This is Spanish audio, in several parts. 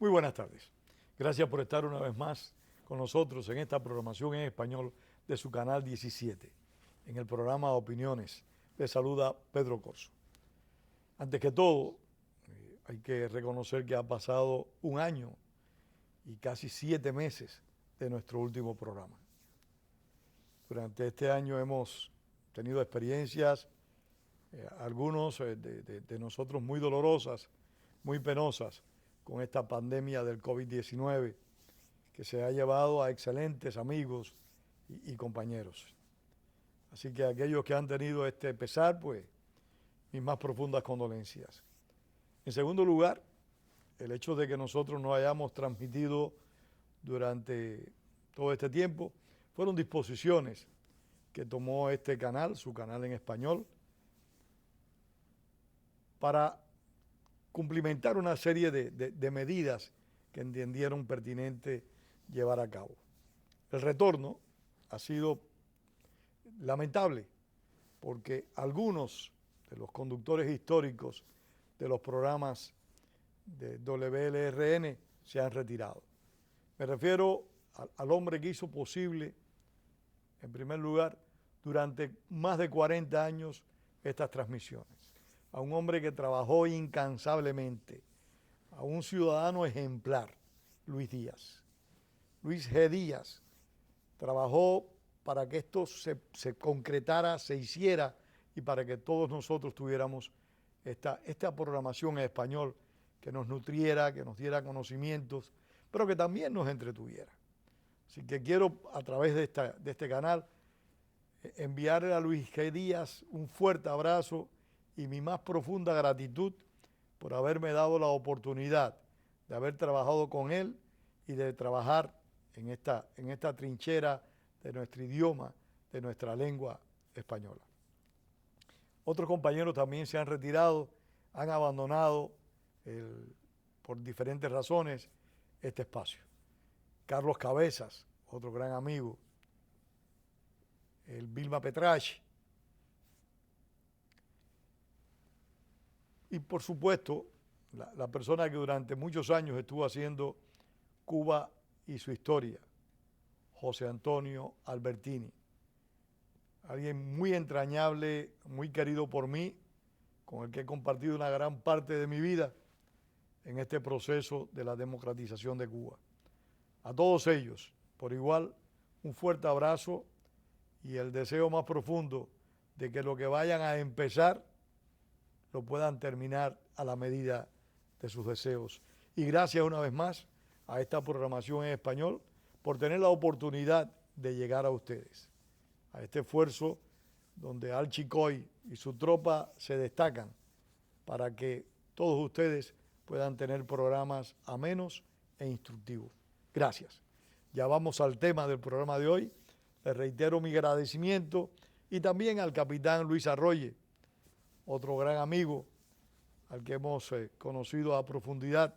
Muy buenas tardes. Gracias por estar una vez más con nosotros en esta programación en español de su canal 17, en el programa Opiniones. Les saluda Pedro Corzo. Antes que todo, hay que reconocer que ha pasado un año y casi 7 meses de nuestro último programa. Durante este año hemos tenido experiencias, algunos de nosotros muy dolorosas, muy penosas, con esta pandemia del COVID-19 que se ha llevado a excelentes amigos y compañeros. Así que aquellos que han tenido este pesar, pues mis más profundas condolencias. En segundo lugar, el hecho de que nosotros no hayamos transmitido durante todo este tiempo fueron disposiciones que tomó este canal, su canal en español, para cumplimentar una serie de medidas que entendieron pertinente llevar a cabo. El retorno ha sido lamentable porque algunos de los conductores históricos de los programas de WLRN se han retirado. Me refiero al hombre que hizo posible, en primer lugar, durante más de 40 años estas transmisiones. A un hombre que trabajó incansablemente, a un ciudadano ejemplar, Luis Díaz. Luis G. Díaz trabajó para que esto se concretara, se hiciera y para que todos nosotros tuviéramos esta programación en español que nos nutriera, que nos diera conocimientos, pero que también nos entretuviera. Así que quiero, a través de este canal, enviarle a Luis G. Díaz un fuerte abrazo y mi más profunda gratitud por haberme dado la oportunidad de haber trabajado con él y de trabajar en esta trinchera de nuestro idioma, de nuestra lengua española. Otros compañeros también se han retirado, han abandonado por diferentes razones este espacio. Carlos Cabezas, otro gran amigo, el Vilma Petrache, y por supuesto la persona que durante muchos años estuvo haciendo Cuba y su historia, José Antonio Albertini, alguien muy entrañable, muy querido por mí, con el que he compartido una gran parte de mi vida en este proceso de la democratización de Cuba. A todos ellos, por igual, un fuerte abrazo y el deseo más profundo de que lo que vayan a empezar lo puedan terminar a la medida de sus deseos. Y gracias una vez más a esta programación en español por tener la oportunidad de llegar a ustedes, a este esfuerzo donde Al Chicoy y su tropa se destacan para que todos ustedes puedan tener programas amenos e instructivos. Gracias. Ya vamos al tema del programa de hoy. Les reitero mi agradecimiento y también al capitán Luis Arroye, otro gran amigo al que hemos conocido a profundidad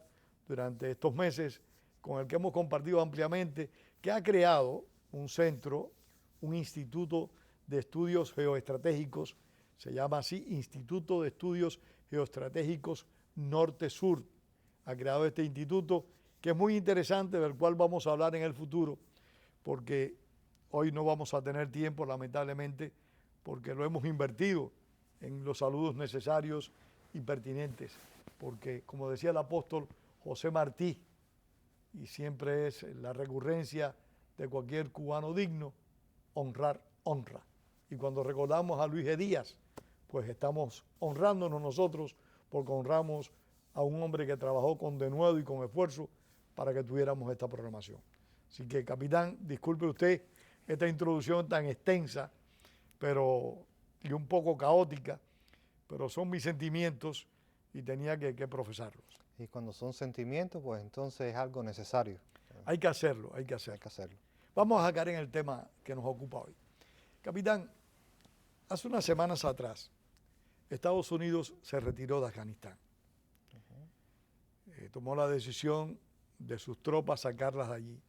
durante estos meses, con el que hemos compartido ampliamente, que ha creado un centro, un instituto de estudios geoestratégicos, se llama así, Instituto de Estudios Geoestratégicos Norte-Sur. Ha creado este instituto que es muy interesante, del cual vamos a hablar en el futuro, porque hoy no vamos a tener tiempo, lamentablemente, porque lo hemos invertido en los saludos necesarios y pertinentes, porque como decía el apóstol José Martí, y siempre es la recurrencia de cualquier cubano digno, honrar honra. Y cuando recordamos a Luis G. Díaz, pues estamos honrándonos nosotros porque honramos a un hombre que trabajó con denuedo y con esfuerzo para que tuviéramos esta programación. Así que, capitán, disculpe usted esta introducción tan extensa y un poco caótica, pero son mis sentimientos y tenía que profesarlos. Y cuando son sentimientos, pues entonces es algo necesario. Hay que hacerlo, hay que hacerlo. Hay que hacerlo. Vamos a caer en el tema que nos ocupa hoy. Capitán, hace unas semanas atrás, Estados Unidos se retiró de Afganistán. Tomó la decisión de sus tropas sacarlas de allí.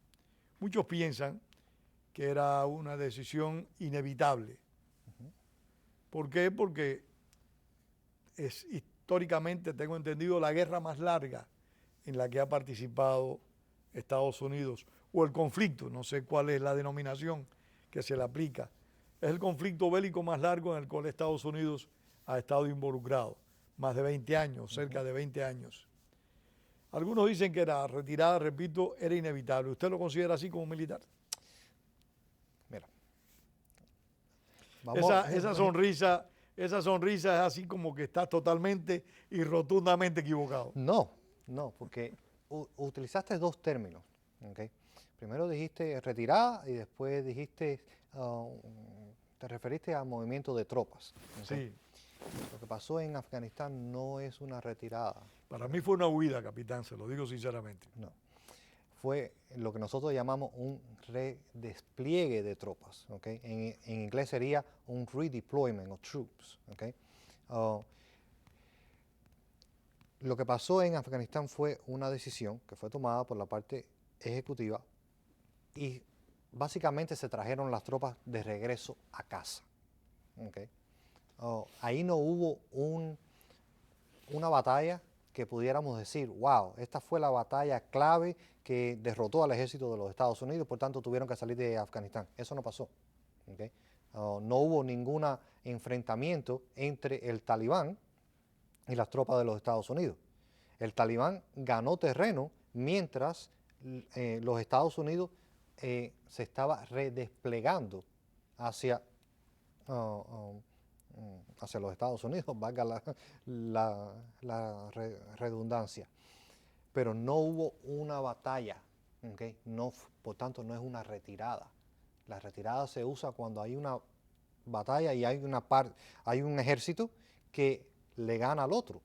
Muchos piensan que era una decisión inevitable. ¿Por qué? Porque es históricamente, tengo entendido, la guerra más larga en la que ha participado Estados Unidos, o el conflicto, no sé cuál es la denominación que se le aplica. Es el conflicto bélico más largo en el cual Estados Unidos ha estado involucrado, más de 20 años, cerca de 20 años. Algunos dicen que la retirada, repito, era inevitable. ¿Usted lo considera así como militar? Mira, esa sonrisa es así como que está totalmente y rotundamente equivocado. No, porque utilizaste dos términos, ¿ok? Primero dijiste retirada y después dijiste, te referiste al movimiento de tropas. ¿Ok? Sí. Lo que pasó en Afganistán no es una retirada. Para mí fue una huida, capitán, se lo digo sinceramente. No. Fue lo que nosotros llamamos un redespliegue de tropas. ¿Okay? En inglés sería un redeployment of troops. ¿Okay? Lo que pasó en Afganistán fue una decisión que fue tomada por la parte ejecutiva y básicamente se trajeron las tropas de regreso a casa. ¿Okay? Ahí no hubo una batalla que pudiéramos decir, wow, esta fue la batalla clave que derrotó al ejército de los Estados Unidos, por tanto tuvieron que salir de Afganistán. Eso no pasó. ¿Okay? No hubo ningún enfrentamiento entre el Talibán y las tropas de los Estados Unidos. El Talibán ganó terreno mientras los Estados Unidos se estaba redesplegando hacia los Estados Unidos, valga la redundancia. Pero no hubo una batalla, ¿okay? Por tanto no es una retirada. La retirada se usa cuando hay una batalla y hay un ejército que le gana al otro.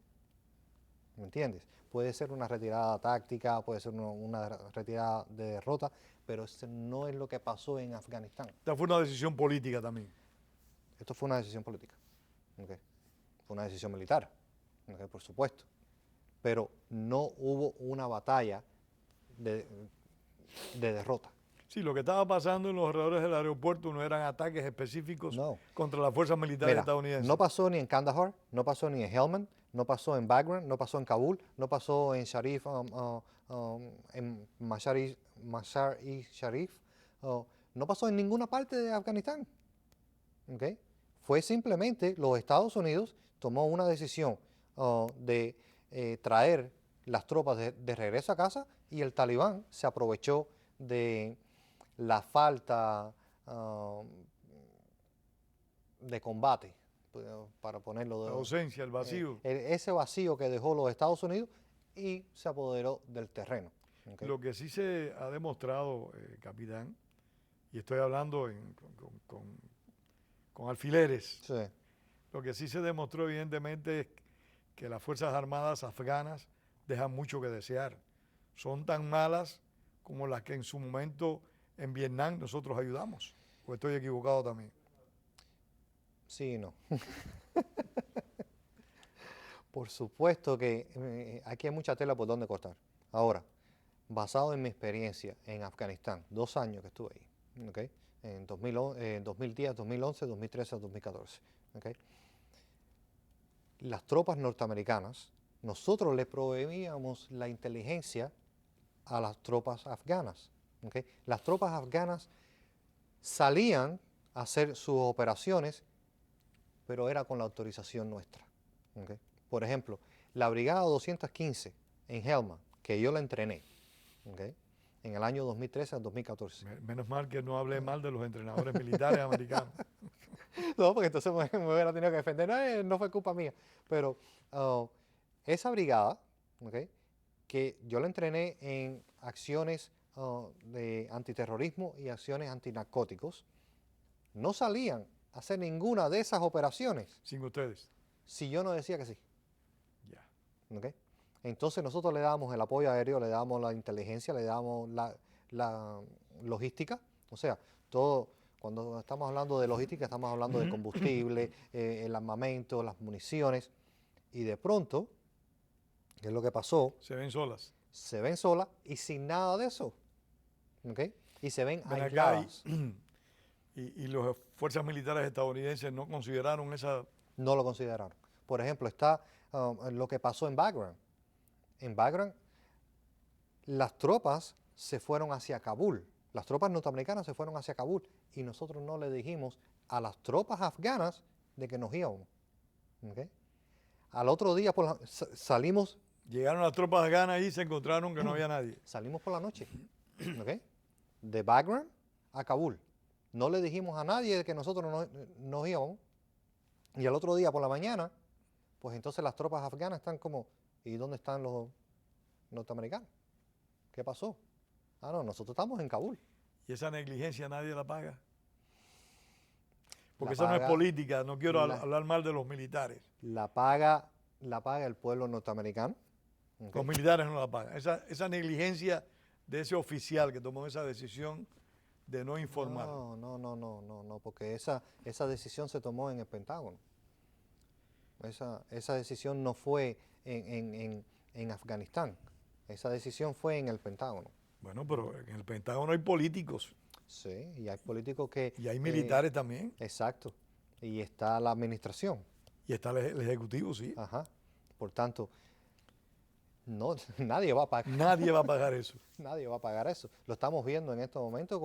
¿Me entiendes? Puede ser una retirada táctica, puede ser una retirada de derrota, pero eso no es lo que pasó en Afganistán. Esta fue una decisión política también. Esto fue una decisión política. ¿Okay? Fue una decisión militar, ¿okay? Por supuesto. Pero no hubo una batalla de derrota. Sí, lo que estaba pasando en los alrededores del aeropuerto no eran ataques específicos contra las fuerzas militares estadounidenses. No pasó ni en Kandahar, no pasó ni en Helmand, no pasó en Bagram, no pasó en Kabul, no pasó en Sharif, en Mazar-i-Sharif, no pasó en ninguna parte de Afganistán. ¿Okay? Fue simplemente los Estados Unidos tomó una decisión de traer las tropas de regreso a casa y el Talibán se aprovechó de la falta de combate, para ponerlo de... La ausencia, el vacío. Ese vacío que dejó los Estados Unidos y se apoderó del terreno. ¿Okay? Lo que sí se ha demostrado, capitán, y estoy hablando con alfileres, Sí. lo que sí se demostró evidentemente es que las Fuerzas Armadas afganas dejan mucho que desear. Son tan malas como las que en su momento en Vietnam nosotros ayudamos. ¿O estoy equivocado también? Sí y no. Por supuesto que aquí hay mucha tela por donde cortar. Ahora, basado en mi experiencia en Afganistán, 2 años que estuve ahí, ¿okay? En 2010, 2011, 2013, 2014. ¿Okay? Las tropas norteamericanas, nosotros le proveíamos la inteligencia a las tropas afganas. ¿Okay? Las tropas afganas salían a hacer sus operaciones, pero era con la autorización nuestra. ¿Okay? Por ejemplo, la Brigada 215 en Helmand, que yo la entrené, ¿okay? En el año 2013 al 2014. Menos mal que no hablé mal de los entrenadores militares americanos. No, porque entonces me hubiera tenido que defender. No fue culpa mía. Pero esa brigada, ¿okay? Que yo la entrené en acciones de antiterrorismo y acciones antinarcóticos, no salían a hacer ninguna de esas operaciones Sin ustedes. si yo no decía que sí. Ya. ¿Okay? Entonces nosotros le damos el apoyo aéreo, le damos la inteligencia, le damos la logística. O sea, todo, cuando estamos hablando de logística, estamos hablando de combustible, el armamento, las municiones. Y de pronto, ¿qué es lo que pasó? Se ven solas. Se ven solas y sin nada de eso. ¿Okay? y se ven Ven acá aisladas. y las fuerzas militares estadounidenses no consideraron esa... No lo consideraron. Por ejemplo, está lo que pasó en Bagram. En Bagram, las tropas se fueron hacia Kabul. Las tropas norteamericanas se fueron hacia Kabul y nosotros no le dijimos a las tropas afganas de que nos íbamos. ¿Ok? Al otro día salimos. Llegaron las tropas afganas y se encontraron que no había nadie. Salimos por la noche. ¿Ok? De Bagram a Kabul. No le dijimos a nadie de que nosotros nos íbamos. Y al otro día por la mañana, pues entonces las tropas afganas están como, ¿y dónde están los norteamericanos? ¿Qué pasó? Ah, no, nosotros estamos en Kabul. Y esa negligencia nadie la paga. Porque La esa no es paga- política, no quiero la- hablar mal de los militares. La paga el pueblo norteamericano. ¿Ok? Los militares no la pagan. Esa negligencia de ese oficial que tomó esa decisión de no informar. No, porque esa decisión se tomó en el Pentágono. Esa decisión no fue en Afganistán. Esa decisión fue en el Pentágono. Bueno, pero en el Pentágono hay políticos Sí, y hay políticos que... y hay militares también. Exacto. Y está la administración. Y está el Ejecutivo, sí. Ajá. Por tanto, no, nadie va a pagar. Nadie va a pagar eso. Nadie va a pagar eso. Lo estamos viendo en estos momentos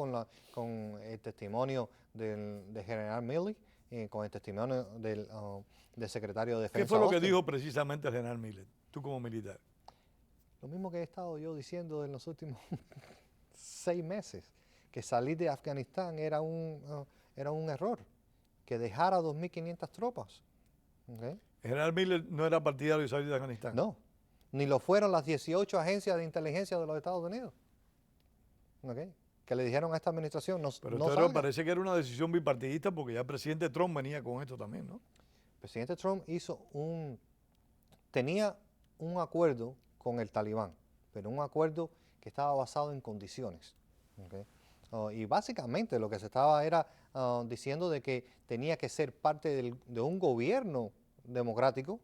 con el testimonio del general Milley, con el testimonio del secretario de Defensa. ¿Qué fue lo que Austin. dijo precisamente el general Miller, tú como militar? Lo mismo que he estado yo diciendo en los últimos 6 meses, que salir de Afganistán era un error, que dejara 2.500 tropas. ¿Ok? El general Miller no era partidario de salir de Afganistán. No, ni lo fueron las 18 agencias de inteligencia de los Estados Unidos. ¿Ok? Que le dijeron a esta administración, Pero no esto salga. parece que era una decisión bipartidista porque ya el presidente Trump venía con esto también, ¿no? El presidente Trump tenía un acuerdo con el Talibán, pero un acuerdo que estaba basado en condiciones. ¿Ok? Y básicamente lo que se estaba era diciendo de que tenía que ser parte de un gobierno democrático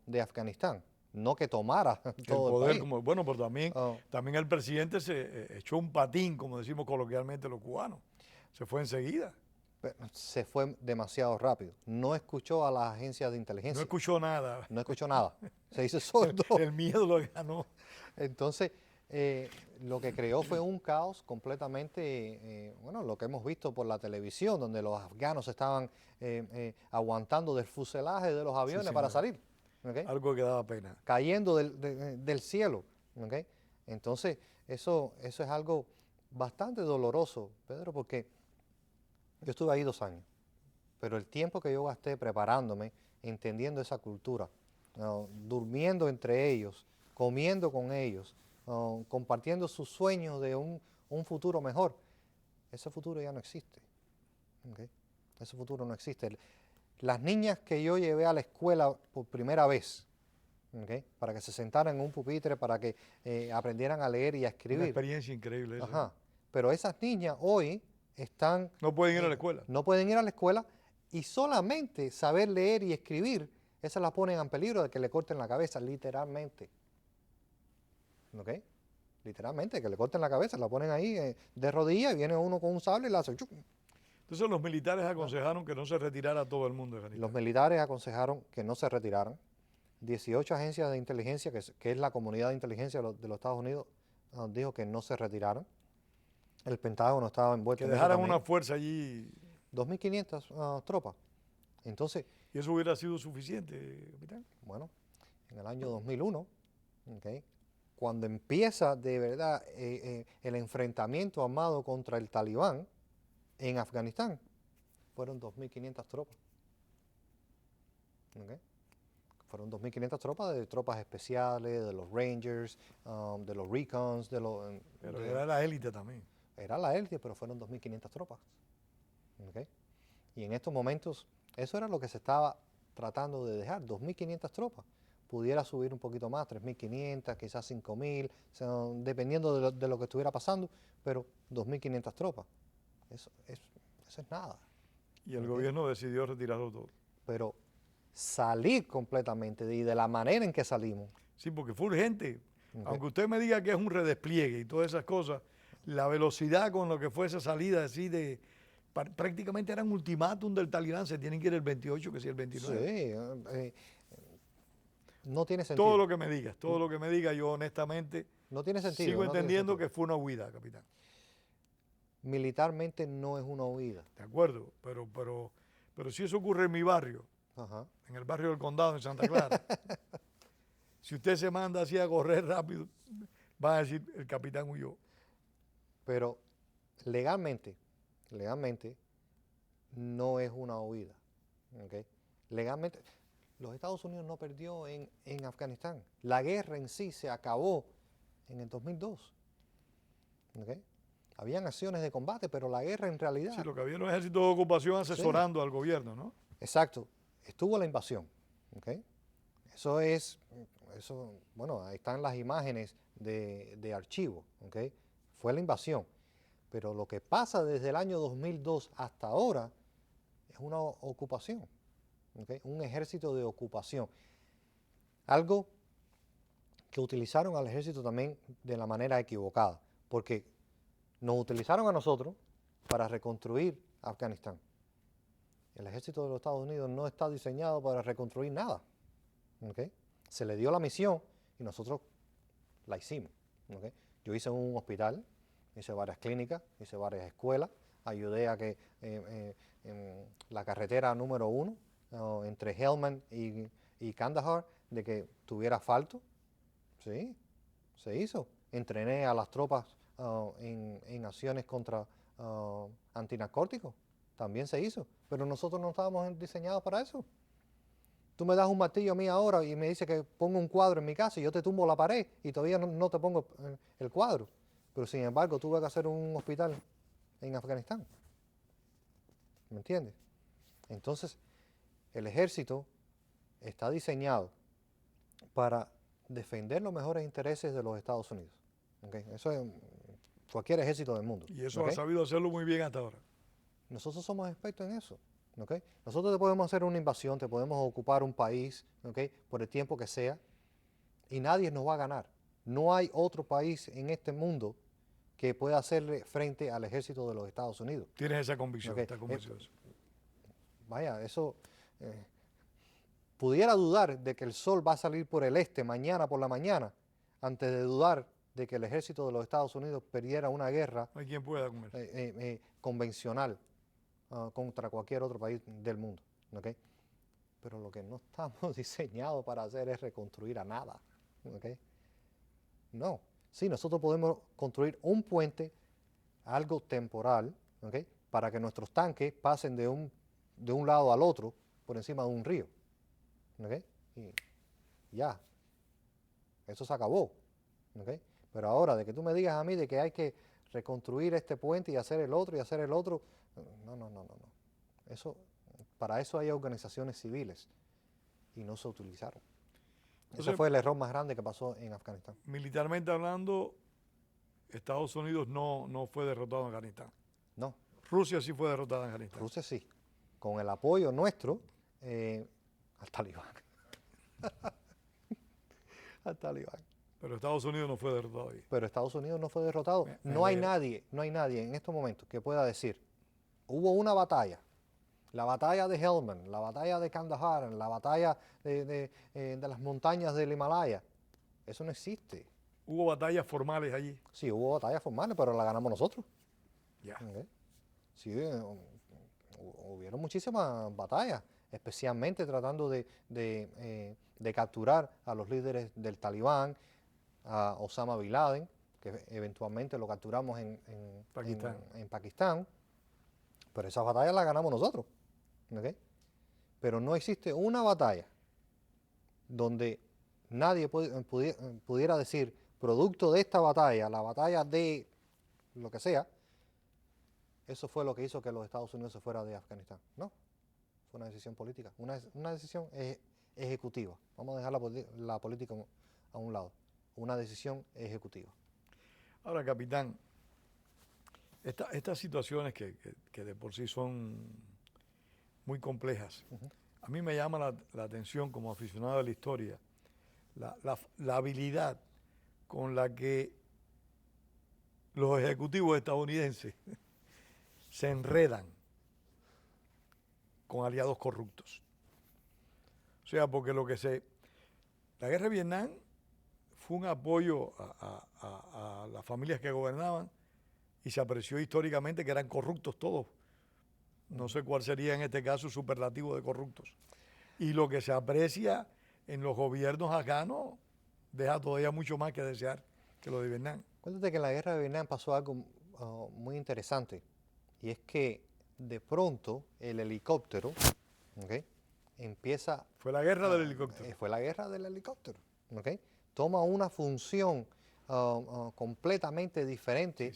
de Afganistán, no que tomara El todo el poder, país. como, bueno, pero también, Oh. también el presidente se echó un patín, como decimos coloquialmente los cubanos. Se fue enseguida. Pero se fue demasiado rápido. No escuchó a las agencias de inteligencia. No escuchó nada. No escuchó nada. Se hizo sordo. El miedo lo ganó. Entonces, lo que creó fue un caos completamente, bueno, lo que hemos visto por la televisión, donde los afganos estaban aguantando del fuselaje de los aviones para señor. salir, ¿ok? Algo que daba pena. Cayendo del cielo. ¿Ok? Entonces, eso es algo bastante doloroso, Pedro, porque yo estuve ahí 2 años, pero el tiempo que yo gasté preparándome, entendiendo esa cultura, durmiendo entre ellos, comiendo con ellos, compartiendo sus sueños de un futuro mejor, ese futuro ya no existe. ¿Ok? Ese futuro no existe. Las niñas que yo llevé a la escuela por primera vez, ¿ok? Para que se sentaran en un pupitre, para que aprendieran a leer y a Una escribir. experiencia increíble esa. Ajá. Pero esas niñas hoy están... No pueden ir a la escuela. No pueden ir a la escuela y solamente saber leer y escribir, esas las ponen en peligro de que le corten la cabeza, literalmente. ¿Ok? Literalmente, que le corten la cabeza, la ponen ahí de rodillas y viene uno con un sable y la hace... ¡chuc! Entonces los militares aconsejaron que no se retirara todo el mundo de Afganistán. Los militares aconsejaron que no se retiraran. 18 agencias de inteligencia, que es la comunidad de inteligencia de los Estados Unidos, dijo que no se retiraran. El Pentágono estaba envuelto Que en eso dejaran también. una fuerza allí. 2.500 tropas. Entonces, Y eso hubiera sido suficiente, capitán. bueno, en el año 2001, ¿ok? Cuando empieza de verdad el enfrentamiento armado contra el Talibán en Afganistán, fueron 2.500 tropas. ¿Ok? Fueron 2.500 tropas de tropas especiales, de los Rangers, de los Recons, Pero era la élite también. era la élite, pero fueron 2.500 tropas. ¿Ok? Y en estos momentos, eso era lo que se estaba tratando de dejar, 2.500 tropas. Pudiera subir un poquito más, 3.500, quizás 5.000, dependiendo de lo que estuviera pasando, pero 2.500 tropas. Eso es nada. Y el gobierno decidió retirarlo todo. Pero salir completamente y de la manera en que salimos. Sí, porque fue urgente. Ok. Aunque usted me diga que es un redespliegue y todas esas cosas, la velocidad con lo que fue esa salida así prácticamente era un ultimátum del talibán, se tienen que ir el 28, que sí el 29. Sí, no tiene Todo sentido. lo que me digas, todo lo que me digas, yo honestamente No tiene sentido. sigo No tiene entendiendo sentido. que fue una huida, capitán. Militarmente no es una huida. De acuerdo, pero si eso ocurre en mi barrio, Ajá. en el barrio del Condado, en Santa Clara, si usted se manda así a correr rápido, va a decir, el capitán huyó. Pero legalmente no es una huida. ¿Ok? Legalmente, los Estados Unidos no perdió en Afganistán. La guerra en sí se acabó en el 2002. ¿Ok? Habían acciones de combate, pero la guerra en realidad... Sí, lo que había era un ejército de ocupación asesorando al gobierno, ¿no? Exacto. Estuvo la invasión. ¿Ok? Eso, bueno, ahí están las imágenes de archivo. ¿Ok? Fue la invasión. Pero lo que pasa desde el año 2002 hasta ahora es una ocupación. ¿Ok? Un ejército de ocupación. Algo que utilizaron al ejército también de la manera equivocada. Porque nos utilizaron a nosotros para reconstruir Afganistán. El ejército de los Estados Unidos no está diseñado para reconstruir nada. ¿Okay? Se le dio la misión y nosotros la hicimos. ¿Okay? Yo hice un hospital, hice varias clínicas, hice varias escuelas, ayudé a que en la carretera número 1 entre Helmand y Kandahar, de que tuviera asfalto. Sí, se hizo. Entrené a las tropas en acciones contra antinarcóticos. También se hizo. Pero nosotros no estábamos diseñados para eso. Tú me das un martillo a mí ahora y me dices que pongo un cuadro en mi casa y yo te tumbo la pared y todavía no te pongo el cuadro. Pero sin embargo tuve que hacer un hospital en Afganistán. ¿Me entiendes? Entonces, el ejército está diseñado para defender los mejores intereses de los Estados Unidos. ¿Okay? Eso es cualquier ejército del mundo. Y eso ¿Okay? ha sabido hacerlo muy bien hasta ahora. Nosotros somos expertos en eso. ¿Okay? Nosotros te podemos hacer una invasión, te podemos ocupar un país, ¿okay? Por el tiempo que sea, y nadie nos va a ganar. No hay otro país en este mundo que pueda hacerle frente al ejército de los Estados Unidos. Tienes esa convicción, ¿Okay? estás convencido de eso. Vaya, eso... pudiera dudar de que el sol va a salir por el este mañana por la mañana, antes de dudar de que el ejército de los Estados Unidos perdiera una guerra No hay quien pueda con eso. convencional contra cualquier otro país del mundo. ¿Okay? Pero lo que no estamos diseñados para hacer es reconstruir a nada. ¿Okay? No. Sí, nosotros podemos construir un puente, algo temporal, ¿okay? Para que nuestros tanques pasen de un lado al otro por encima de un río. ¿Okay? Y ya, eso se acabó. ¿Okay? Pero ahora, de que tú me digas a mí de que hay que reconstruir este puente y hacer el otro, no. Para eso hay organizaciones civiles y no se utilizaron. Entonces, Ese fue el error más grande que pasó en Afganistán. Militarmente hablando, Estados Unidos no fue derrotado en Afganistán. No. Rusia sí fue derrotada en Afganistán. Rusia sí, con el apoyo nuestro al talibán. Al talibán. Pero Estados Unidos no fue derrotado ahí. Pero Estados Unidos no fue derrotado. No hay nadie en estos momentos que pueda decir, hubo una batalla, la batalla de Helmand, la batalla de Kandahar, la batalla de las montañas del Himalaya. Eso no existe. Hubo batallas formales allí. Sí, hubo batallas formales, pero la ganamos nosotros. Ya. ¿Okay? Sí, hubieron muchísimas batallas, especialmente tratando de capturar a los líderes del Talibán, a Osama Bin Laden, que eventualmente lo capturamos en Pakistán. Pero esas batallas las ganamos nosotros. ¿Okay? Pero no existe una batalla donde nadie pudiera decir, producto de esta batalla, la batalla de lo que sea, eso fue lo que hizo que los Estados Unidos se fuera de Afganistán. No, fue una decisión política, una decisión ejecutiva. Vamos a dejar la política a un lado. Una decisión ejecutiva. Ahora, capitán, estas situaciones que de por sí son muy complejas, a mí me llama la atención como aficionado a la historia, la habilidad con la que los ejecutivos estadounidenses se enredan con aliados corruptos. O sea, porque la guerra de Vietnam fue un apoyo a las familias que gobernaban y se apreció históricamente que eran corruptos todos. No sé cuál sería en este caso el superlativo de corruptos. Y lo que se aprecia en los gobiernos afganos deja todavía mucho más que desear que lo de Vietnam. Cuéntate que en la guerra de Vietnam pasó algo muy interesante, y es que de pronto el helicóptero, ¿ok?, empieza... Fue la guerra del helicóptero. Fue la guerra del helicóptero, ¿ok? Toma una función completamente diferente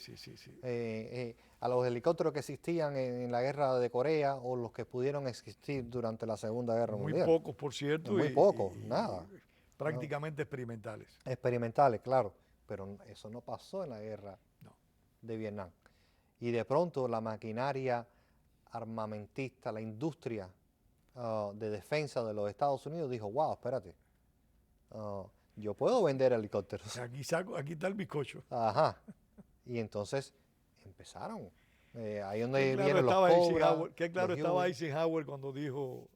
a los helicópteros que existían en la guerra de Corea o los que pudieron existir durante la Segunda Guerra Mundial. Muy pocos, por cierto. Muy pocos, nada. Prácticamente experimentales. Experimentales, claro, pero eso no pasó en la guerra de Vietnam. Y de pronto la maquinaria armamentista, la industria de defensa de los Estados Unidos dijo, wow, espérate, yo puedo vender helicópteros. Aquí está el bizcocho. Ajá. Y entonces empezaron. Ahí donde vienen los Cobra. Qué claro estaba Eisenhower cuando dijo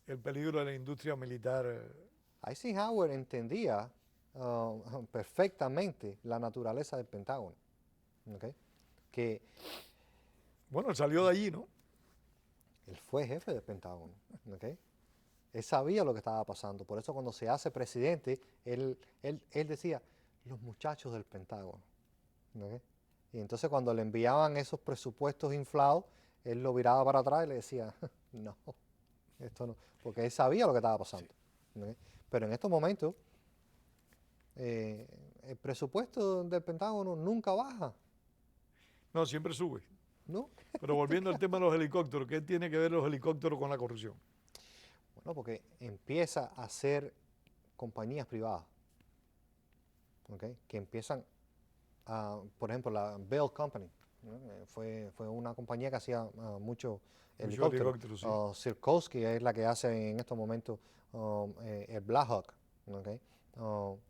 el peligro de la industria militar. Eisenhower entendía perfectamente la naturaleza del Pentágono. ¿Okay? Bueno, él salió de allí, ¿no? Él fue jefe del Pentágono. ¿Okay? Él sabía lo que estaba pasando. Por eso cuando se hace presidente, él decía, los muchachos del Pentágono. ¿Okay? Y entonces cuando le enviaban esos presupuestos inflados, él lo viraba para atrás y le decía, no, esto no. Porque él sabía lo que estaba pasando. Sí. ¿Okay? Pero en estos momentos, el presupuesto del Pentágono nunca baja. No, siempre sube. ¿No? Pero volviendo al tema de los helicópteros, ¿qué tiene que ver los helicópteros con la corrupción? Bueno, porque empieza a ser compañías privadas, ¿okay?, que empiezan por ejemplo, la Bell Company, ¿no? fue una compañía que hacía mucho helicópteros. Sí. Sikorsky es la que hace en estos momentos el Black Hawk, ¿okay?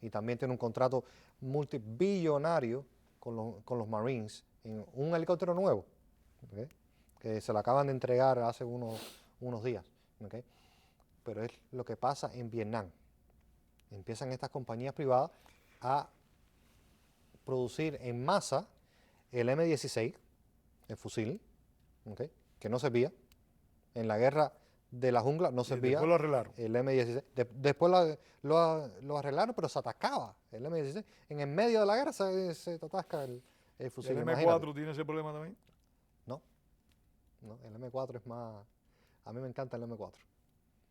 Y también tiene un contrato multibillonario con los Marines en un helicóptero nuevo, ¿okay?, que se lo acaban de entregar hace unos días, ¿okay? Pero es lo que pasa en Vietnam. Empiezan estas compañías privadas a producir en masa el M16, el fusil, ¿okay?, que no servía. En la guerra de la jungla no servía. Después lo arreglaron. El M16. Después lo arreglaron, pero se atascaba el M16. En el medio de la guerra se atasca el fusil. ¿El M4 tiene ese problema también? No, el M4 es más... A mí me encanta el M4.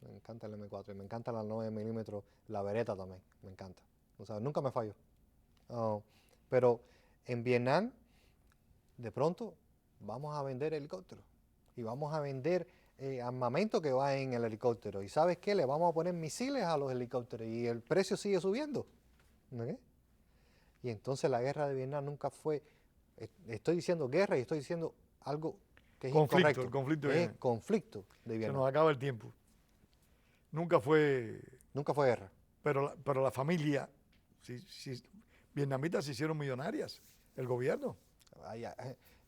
Me encanta el M4 y me encanta la 9 milímetros, la Beretta también, me encanta. O sea, nunca me falló. Pero en Vietnam, de pronto, vamos a vender helicópteros y vamos a vender armamento que va en el helicóptero. ¿Y sabes qué? Le vamos a poner misiles a los helicópteros y el precio sigue subiendo. ¿Okay? Y entonces la guerra de Vietnam nunca fue... Estoy diciendo guerra y estoy diciendo algo que es incorrecto. El conflicto es conflicto de Vietnam. Se nos acaba el tiempo. Nunca fue guerra. Pero la familia vietnamitas se hicieron millonarias. El gobierno.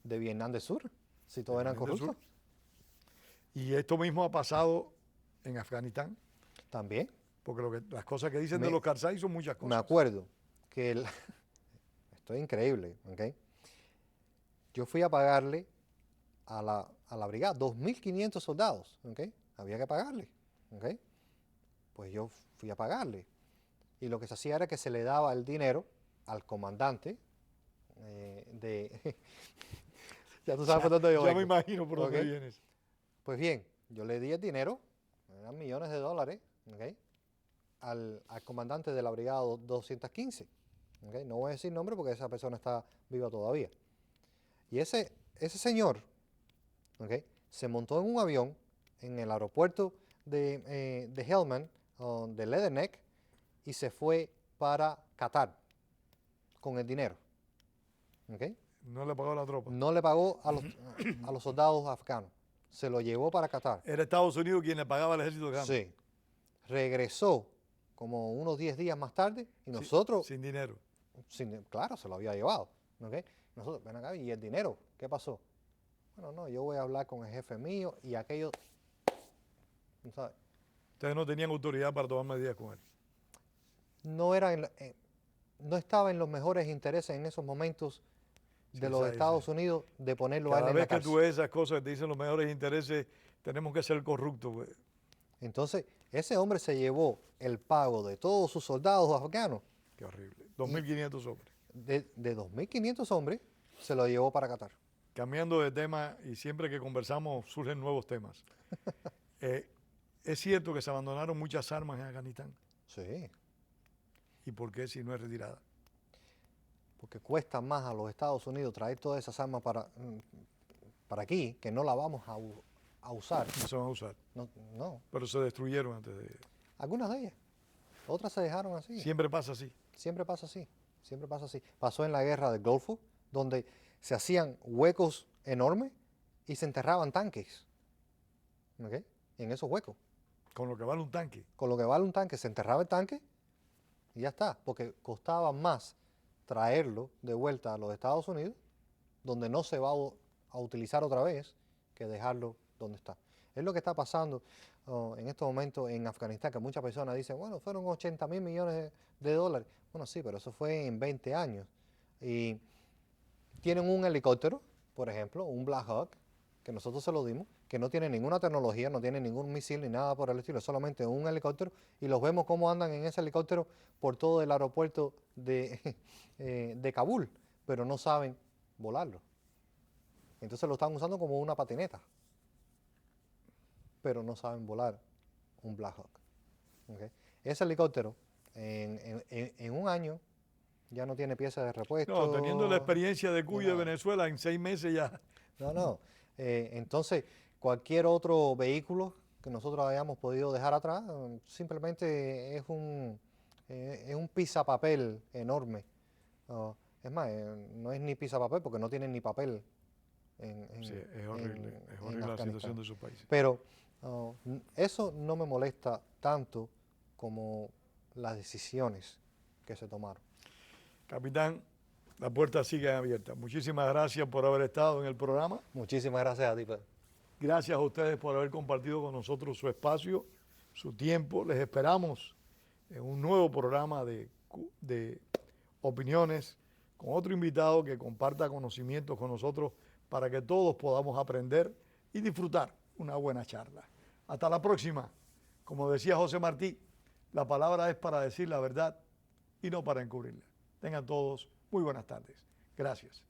De Vietnam del Sur, si todos eran corruptos. Y esto mismo ha pasado en Afganistán. También. Porque las cosas que dicen de los Karzai son muchas cosas. Me acuerdo que esto es increíble, ¿ok? Yo fui a pagarle a la brigada 2.500 soldados, ¿ok? Había que pagarle, ¿ok? Pues yo fui a pagarle. Y lo que se hacía era que se le daba el dinero al comandante ya tú sabes por dónde yo vengo. Ya me imagino por dónde vienes. Pues bien, yo le di el dinero, eran millones de dólares, ¿okay?, al comandante de la brigada 215. ¿Okay? No voy a decir nombre porque esa persona está viva todavía. Y ese señor, ¿okay?, se montó en un avión en el aeropuerto de Helmand, de Leatherneck, y se fue para Qatar con el dinero. ¿Okay? No le pagó a la tropa. No le pagó a los soldados afganos. Se lo llevó para Qatar. Era Estados Unidos quien le pagaba al ejército afgano. Sí. Regresó como unos 10 días más tarde y nosotros... Sin dinero. Claro, se lo había llevado. ¿ok? Nosotros, ven acá, ¿y el dinero? ¿Qué pasó? Bueno, no, yo voy a hablar con el jefe mío y aquello, ¿no sabes? Ustedes no tenían autoridad para tomar medidas con él. No era no estaba en los mejores intereses en esos momentos Sí, de los Estados Unidos de ponerlo a él cada en la vez que tú cárcel. ves esas cosas que te dicen los mejores intereses, tenemos que ser corruptos, pues. Entonces, ese hombre se llevó el pago de todos sus soldados afganos, Qué horrible. 2.500 hombres. de 2.500 hombres, se lo llevó para Qatar. Cambiando de tema, y siempre que conversamos surgen nuevos temas. Es cierto que se abandonaron muchas armas en Afganistán. Sí, ¿Y por qué si no es retirada? porque cuesta más a los Estados Unidos traer todas esas armas para aquí, que no la vamos a usar. No se van a usar. No, no, Pero se destruyeron antes de... algunas de ellas. Otras se dejaron así. Siempre pasa así. Siempre pasa así, siempre pasa así. Pasó en la guerra del Golfo, donde se hacían huecos enormes y se enterraban tanques. ¿Ok? En esos huecos. Con lo que vale un tanque. Con lo que vale un tanque, se enterraba el tanque y ya está. Porque costaba más traerlo de vuelta a los Estados Unidos, donde no se va a utilizar otra vez, que dejarlo donde está. Es lo que está pasando en estos momentos en Afganistán, que muchas personas dicen, bueno, fueron 80.000 millones de dólares. Bueno, sí, pero eso fue en 20 años. Y tienen un helicóptero, por ejemplo, un Black Hawk, que nosotros se lo dimos, que no tiene ninguna tecnología, no tiene ningún misil ni nada por el estilo, es solamente un helicóptero, y los vemos cómo andan en ese helicóptero por todo el aeropuerto de Kabul, pero no saben volarlo. Entonces lo están usando como una patineta, pero no saben volar un Black Hawk. ¿Okay? Ese helicóptero en un año ya no tiene piezas de repuesto. No, teniendo la experiencia de Cuba y de nada. Venezuela, en 6 meses ya... No. Entonces, cualquier otro vehículo que nosotros hayamos podido dejar atrás, simplemente es un pisapapel enorme. Es más, no es ni pisapapel porque no tienen ni papel Sí, es horrible la Afganistán. situación de esos países. Pero eso no me molesta tanto como las decisiones que se tomaron. Capitán, la puerta sigue abierta. Muchísimas gracias por haber estado en el programa. Muchísimas gracias a ti, Pedro. Gracias a ustedes por haber compartido con nosotros su espacio, su tiempo. Les esperamos en un nuevo programa de opiniones con otro invitado que comparta conocimientos con nosotros para que todos podamos aprender y disfrutar una buena charla. Hasta la próxima. Como decía José Martí, la palabra es para decir la verdad y no para encubrirla. Tengan todos muy buenas tardes. Gracias.